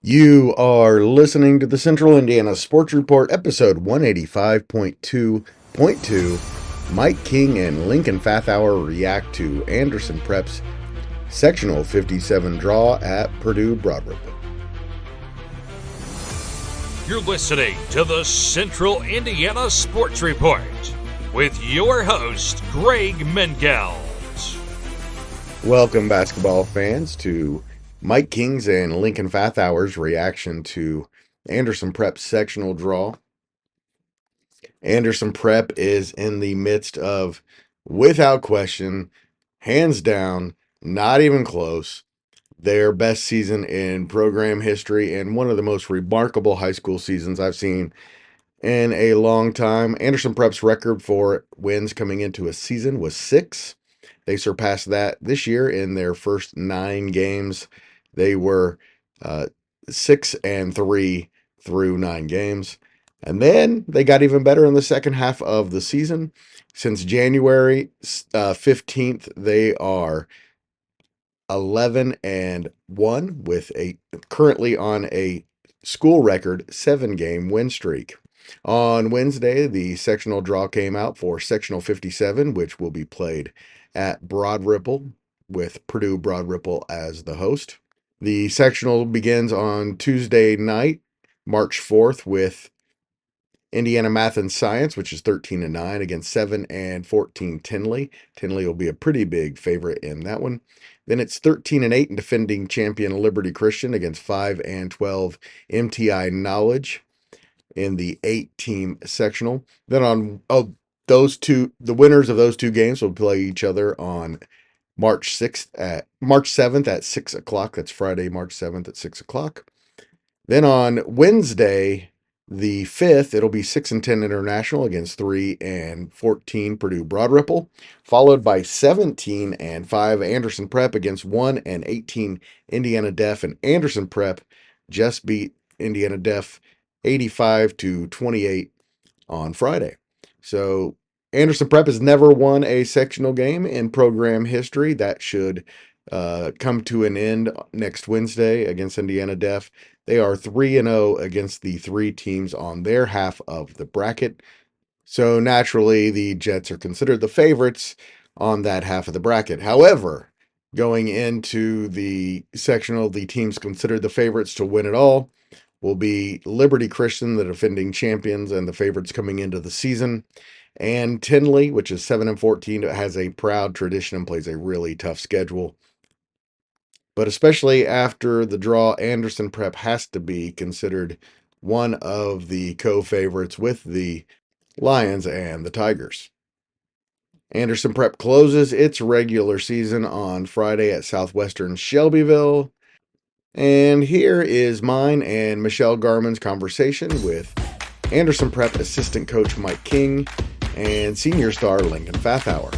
You are listening to the Central Indiana Sports Report, episode 185.2.2. Mike King and Lincoln Fathauer react to Anderson Prep's sectional 57 draw at Purdue Broad Ripple. You're listening to the Central Indiana Sports Report with your host, Greg Mengelt. Welcome, basketball fans, to Mike King's and Lincoln Fathauer's reaction to Anderson Prep's sectional draw. Anderson Prep is in the midst of, without question, hands down, not even close, their best season in program history and one of the most remarkable high school seasons I've seen in a long time. Anderson Prep's record for wins coming into a season was 6. They surpassed that this year in their first 9 games. They were 6-3 through 9 games. And then they got even better in the second half of the season. Since January 15th, they are 11-1 with a currently on a school record 7-game win streak. On Wednesday, the sectional draw came out for sectional 57, which will be played at Broad Ripple with Purdue Broad Ripple as the host. The sectional begins on Tuesday night, March 4th, with Indiana Math and Science, which is 13-9 against 7-14 Tinley. Tinley will be a pretty big favorite in that one. Then it's 13-8 and defending champion Liberty Christian against 5-12 MTI Knowledge in the 8-team sectional. Then the winners of those two games will play each other on March 7th at 6 o'clock. That's Friday, March 7th at 6 o'clock. Then on Wednesday, the 5th, it'll be 6-10 International against 3-14 Purdue Broad Ripple, followed by 17-5 Anderson Prep against 1-18 Indiana Def, and Anderson Prep just beat Indiana Def 85-28 on Friday. So Anderson Prep has never won a sectional game in program history. That should come to an end next Wednesday against Indiana Def. They are 3-0 against the 3 teams on their half of the bracket. So naturally, the Jets are considered the favorites on that half of the bracket. However, going into the sectional, the teams considered the favorites to win it all will be Liberty Christian, the defending champions and the favorites coming into the season, and Tinley, which is 7-14, has a proud tradition and plays a really tough schedule. But especially after the draw, Anderson Prep has to be considered one of the co-favorites with the Lions and the Tigers. Anderson Prep closes its regular season on Friday at Southwestern Shelbyville. And here is mine and Michelle Garman's conversation with Anderson Prep assistant coach Mike King and senior star Lincoln Fathauer.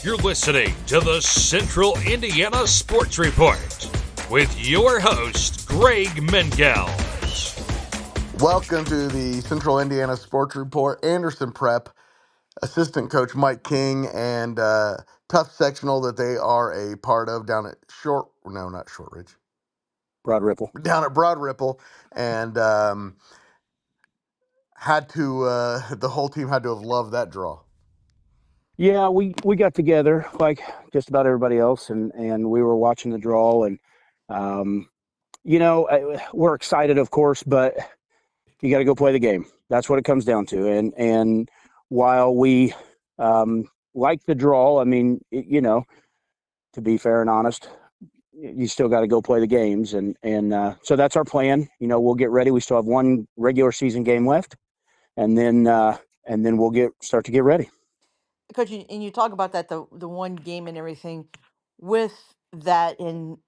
You're listening to the Central Indiana Sports Report with your host, Greg Mengelt. Welcome to the Central Indiana Sports Report. Anderson Prep assistant coach Mike King and tough sectional that they are a part of down at Broad Ripple. down at Broad Ripple, and the whole team had to have loved that draw. Yeah, we got together like just about everybody else, and we were watching the draw, and we're excited, of course, but you got to go play the game. That's what it comes down to. And while we like the draw, I mean, to be fair and honest, you still got to go play the games, and so that's our plan. We'll get ready. We still have one regular season game left, and then we'll start to get ready. Coach, and you talk about that the one game and everything with that, and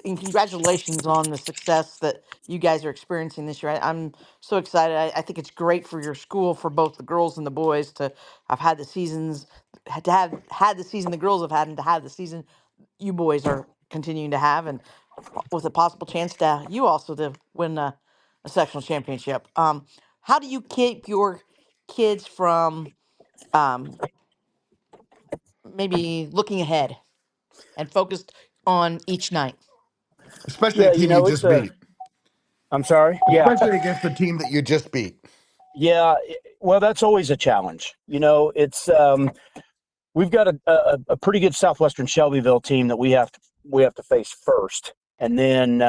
congratulations on the success that you guys are experiencing this year. I'm so excited. I think it's great for your school, for both the girls and the boys to have had the seasons, to have had the season the girls have had, and to have the season you boys are continuing to have, and with a possible chance to you also to win a sectional championship. How do you keep your kids from um, maybe looking ahead and focused on each night? especially a Yeah, team you it's just beat. I'm sorry. Yeah, Especially against the team that you just beat. yeah. Well, that's always a challenge. It's we've got a pretty good Southwestern Shelbyville team that we have to face first, and then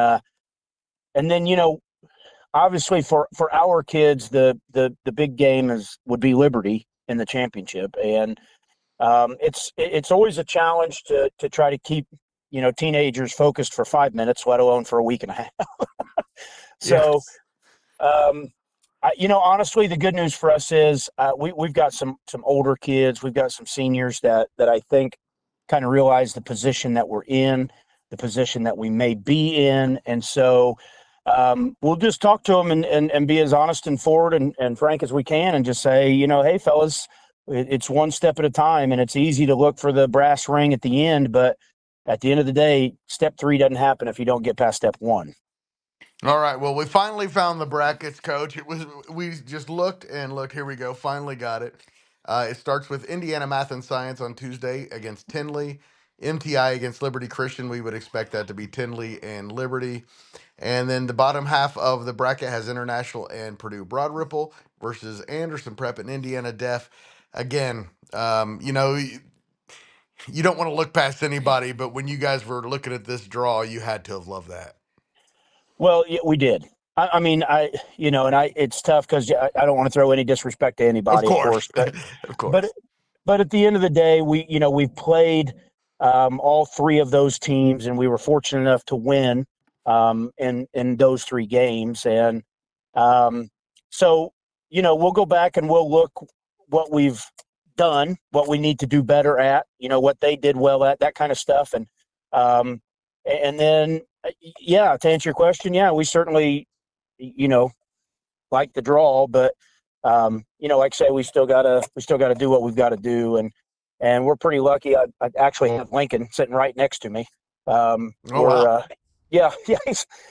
obviously for our kids the big game would be Liberty in the championship, and it's always a challenge to try to keep teenagers focused for 5 minutes, let alone for a week and a half. So Yes. um, honestly, the good news for us is we've got some older kids, we've got some seniors that I think kind of realize the position that we're in, the position that we may be in, and so we'll just talk to them and be as honest and forward and frank as we can, and just say, hey, fellas, it's one step at a time, and it's easy to look for the brass ring at the end, but at the end of the day, step 3 doesn't happen if you don't get past step 1. All right. Well, we finally found the brackets, Coach. We just looked and look. Here we go. Finally got it. It starts with Indiana Math and Science on Tuesday against Tinley. MTI against Liberty Christian. We would expect that to be Tinley and Liberty. And then the bottom half of the bracket has International and Purdue Broad Ripple versus Anderson Prep and Indiana Def. Again, you don't want to look past anybody, but when you guys were looking at this draw, you had to have loved that. Well, yeah, we did. I mean, it's tough because I don't want to throw any disrespect to Of anybody, of course. course, but Of but course. but at the end of the day, we've played all 3 of those teams, and we were fortunate enough to win in those 3 games, and um, so we'll go back and we'll look what we've done, what we need to do better at, what they did well at, that kind of stuff, um, and then yeah, to answer your question, yeah, we certainly you know like the draw, but like I say, we still gotta do what we've got to do, and we're pretty lucky. I actually have Lincoln sitting right next to me. Oh, We're wow. yeah, yeah,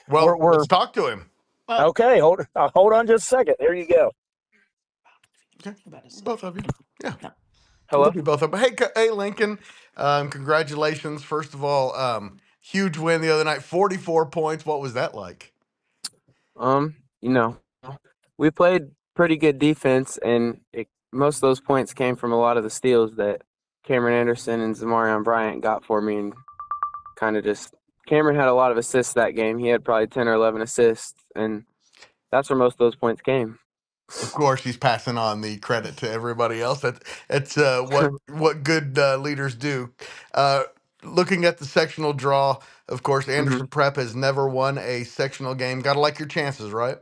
Well, we're let's talk to him. Well, okay. Hold on just a second. There you go. Okay. Both of you. Yeah. no. It Hello. could be both of them. Hey, Lincoln. Congratulations. First of all, huge win the other night. 44 points. What was that like? Um, you know, we played pretty good defense, and most of those points came from a lot of the steals that Cameron Anderson and Zamarion Bryant got for me, and kind of just Cameron had a lot of assists that game. He had probably 10 or 11 assists, and that's where most of those points came. Of course, he's passing on the credit to everybody else. That's what good leaders do. Uh, Looking at the sectional draw, of course, hmm Anderson Prep has never won a sectional game. Got to like your chances, right?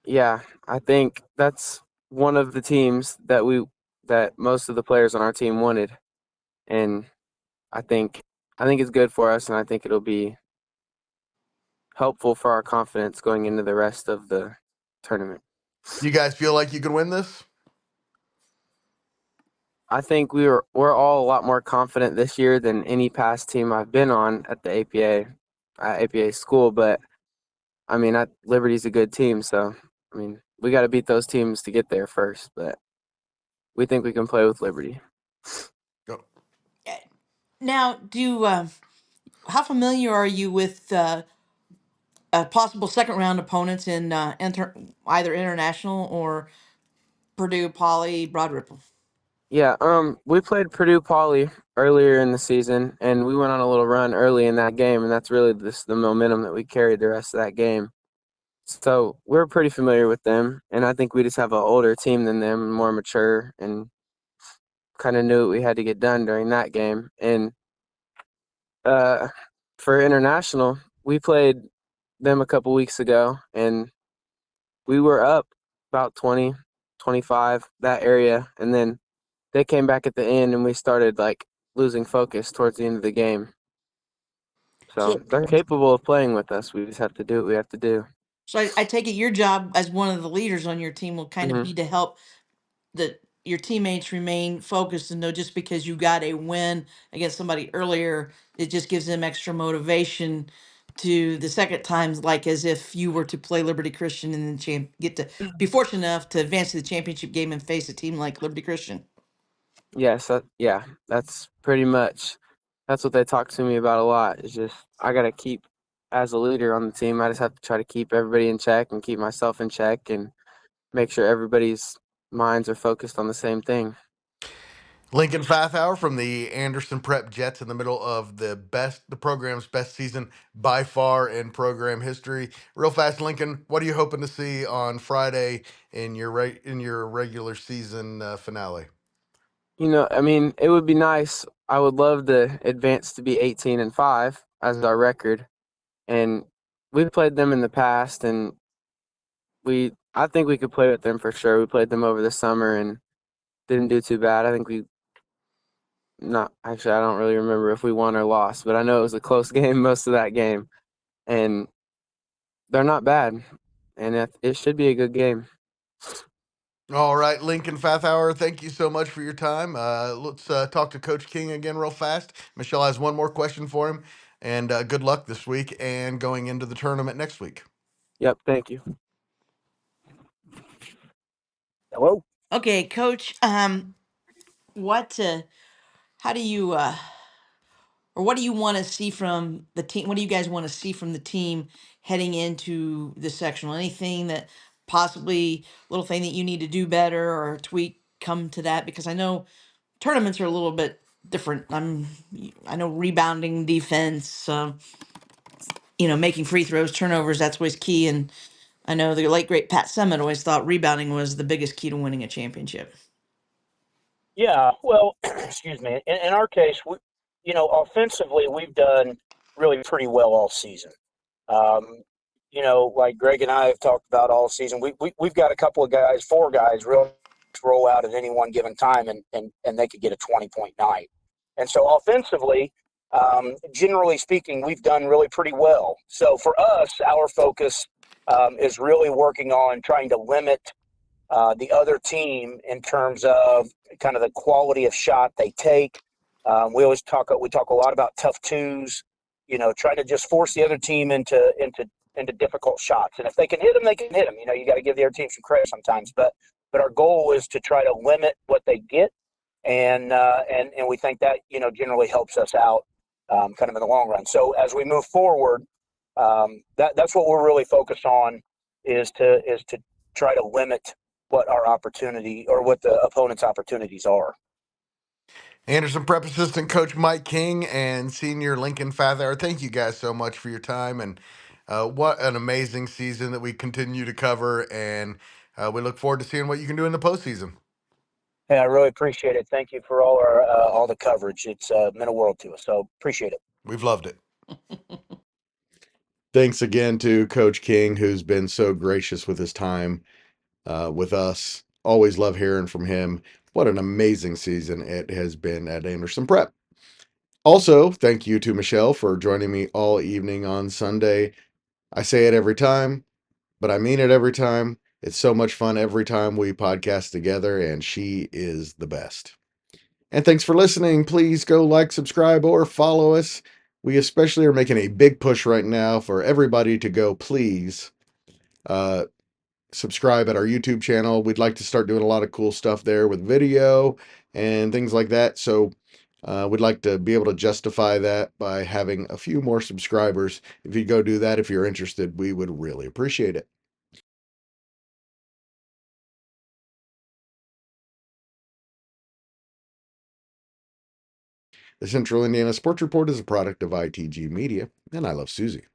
Yeah, I think that's one of the teams that most of the players on our team wanted, and I think I think it's good for us, and I think it'll be helpful for our confidence going into the rest of the tournament. You guys feel like you can win this? I think we're all a lot more confident this year than any past team I've been on at the APA school. But I mean, Liberty's a good team, so I mean, we got to beat those teams to get there first. But we think we can play with Liberty. Go. Now, how familiar are you with possible second round opponents in either international or Purdue Poly Broad Ripple? Yeah, we played Purdue Poly earlier in the season, and we went on a little run early in that game, and that's really the momentum that we carried the rest of that game. So we're pretty familiar with them, and I think we just have an older team than them, more mature, and kind of knew what we had to get done during that game. And uh, for international, we played them a couple weeks ago, and we were up about 20, 25, that area, and then they came back at the end, and we started like losing focus towards the end of the game. So So, they're capable of playing with us. We just have to do what we have to do. so I take it your job as one of the leaders on your team will kind of hmm be to help your teammates remain focused and know just because you got a win against somebody earlier, it just gives them extra motivation to the second times, like as if you were to play Liberty Christian and then get to be fortunate enough to advance to the championship game and face a team like Liberty Christian. Yes, yeah, that's pretty much that's what they talk to me about a lot. Is just I gotta keep as a leader on the team. I just have to try to keep everybody in check and keep myself in check and make sure everybody's minds are focused on the same thing. Lincoln Fathauer from the Anderson Prep Jets in the middle of the program's best season by far in program history. Real fast, Lincoln, what are you hoping to see on Friday in your regular season finale? I mean, it would be nice. I would love to advance to be 18-5 as our record. And we've played them in the past, and I think we could play with them for sure. We played them over the summer and didn't do too bad. I think we not actually. I don't really remember if we won or lost, but I know it was a close game most of that game, and they're not bad, and it should be a good game. All right, Lincoln Fathauer, thank you so much for your time. Let's talk to Coach King again real fast. Michelle has one more question for him, and good luck this week and going into the tournament next week. Yep, thank you. Hello. Okay, Coach. What? How do you? Or what do you want to see from the team? What do you guys want to see from the team heading into the sectional? Anything that possibly little thing that you need to do better or tweak come to that? Because I know tournaments are a little bit different. I know rebounding, defense, making free throws, turnovers. That's always key. And I know the late great Pat Summitt always thought rebounding was the biggest key to winning a championship. Yeah, well, excuse me. In our case, offensively, we've done really pretty well all season. Um, like Greg and I have talked about all season, we've got a couple of guys, four guys, real roll out at any one given time, and they could get a 20-point night. And so offensively, generally speaking, we've done really pretty well. So for us, our focus is really working on trying to limit the other team in terms of kind of the quality of shot they take. We talk a lot about tough twos, trying to just force the other team into difficult shots. And if they can hit them, they can hit them. You got to give the other team some credit sometimes, but our goal is to try to limit what they get, and we think that generally helps us out kind of in the long run. So as we move forward, that's what we're really focused on is to try to limit what our opportunity or what the opponent's opportunities are. Anderson Prep Assistant Coach Mike King and Senior Lincoln Fathauer, thank you guys so much for your time. And what an amazing season that we continue to cover. And we look forward to seeing what you can do in the postseason. Hey, I really appreciate it. Thank you for all the coverage. It's meant a world to us. So appreciate it. We've loved it. Thanks again to Coach King, who's been so gracious with his time with us. Always love hearing from him. What an amazing season it has been at Anderson Prep. Also, thank you to Michelle for joining me all evening on Sunday. I say it every time, but I mean it every time. It's so much fun every time we podcast together, and she is the best. And thanks for listening. Please go like, subscribe, or follow us. We especially are making a big push right now for everybody to go, please, subscribe at our YouTube channel. We'd like to start doing a lot of cool stuff there with video and things like that. So we'd like to be able to justify that by having a few more subscribers. If you go do that, if you're interested, we would really appreciate it. The Central Indiana Sports Report is a product of ITG Media, and I love Susie.